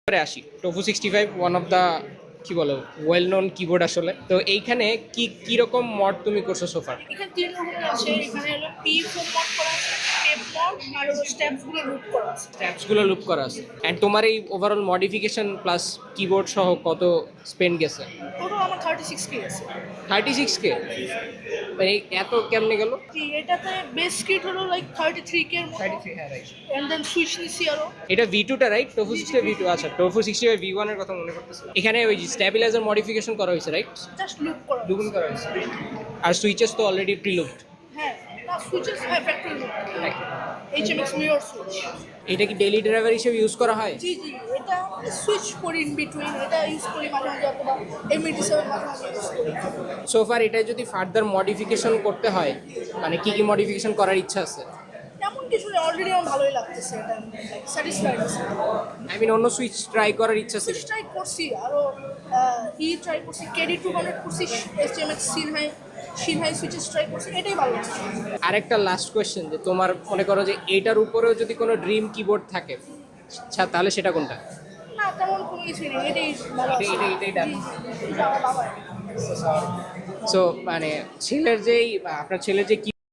পরে আসি tofu 65 one of the কি বলো ওয়েল নোন কিবোর্ড আসলে। তো এইখানে কি রকম মড তুমি করছো সোফার? এখানে তিন রকমের আছে। এখানে হলো পি ফোম মড করা আছে, টেপ মড, আর হলো স্টেপস গুলো লুপ করা আছে। স্ট্র্যাপসগুলো লুপ করা আছে। অ্যান্ড তোমার এই ওভারঅল মডিফিকেশন প্লাস কিবোর্ড সহ কত স্পেন্ড গেছে? টোটাল আমার 36K আছে। 36K? মানে এত কেমনে গেল? জি, এটাতে বেস কিট হলো লাইক 33K এর মতো। 33, হ্যাঁ রাইট। এন্ড দেন সুইচ নিছি আরো। এটা V2 টা রাইট? টোফু 65 V2, আচ্ছা টোফু 65 V1 এর কথা মনে করতেছি। এখানে ওই স্ট্যাবিলাইজার মডিফিকেশন করা হয়েছে রাইট? জাস্ট লুপ করা আছে। দুগুণ করা হয়েছে। আর সুইচেস তো অলরেডি প্রিলুকড। হ্যাঁ, না সুইচেস হ্যাঁ factory loop. HMX mirror switch. এটা কি ডেইলি ড্রাইভার হিসেবে ইউজ করা হয়? জি জি, এটা সুইচ করি ইন বিটুইন, এটা ইউজ করি মাঝে মাঝে, অথবা M87 মাঝে মাঝে ইউজ করি। সোফার এটা যদি ফার্দার মডিফিকেশন করতে হয় মানে কি মডিফিকেশন করার ইচ্ছা আছে? তেমন কিছু নেই, অলরেডি আমার ভালোই লাগতেছে, এটা স্যাটিসফাইড আছে। আই মিন অন্য সুইচ ট্রাই করার ইচ্ছা আছে? সুইচ ট্রাই করছি, আরো ট্রাই করছি, KD200 করছি, HMX সিনহাই সুইচেস ট্রাই করছি, এটাই ভালো লাগছে। আরেকটা লাস্ট কোয়েশ্চেন, যে তোমার মনে করো যে এইটার উপরেও যদি কোনো ড্রিম কিবোর্ড থাকে আচ্ছা তাহলে সেটা কোনটা? না তেমন কোনো কিছু নেই, এটাই ভালো আছে। এটাই done? জি, জি, এটা আমার বাবার। সো মানে ছেলের যেই আপনার ছেলের যে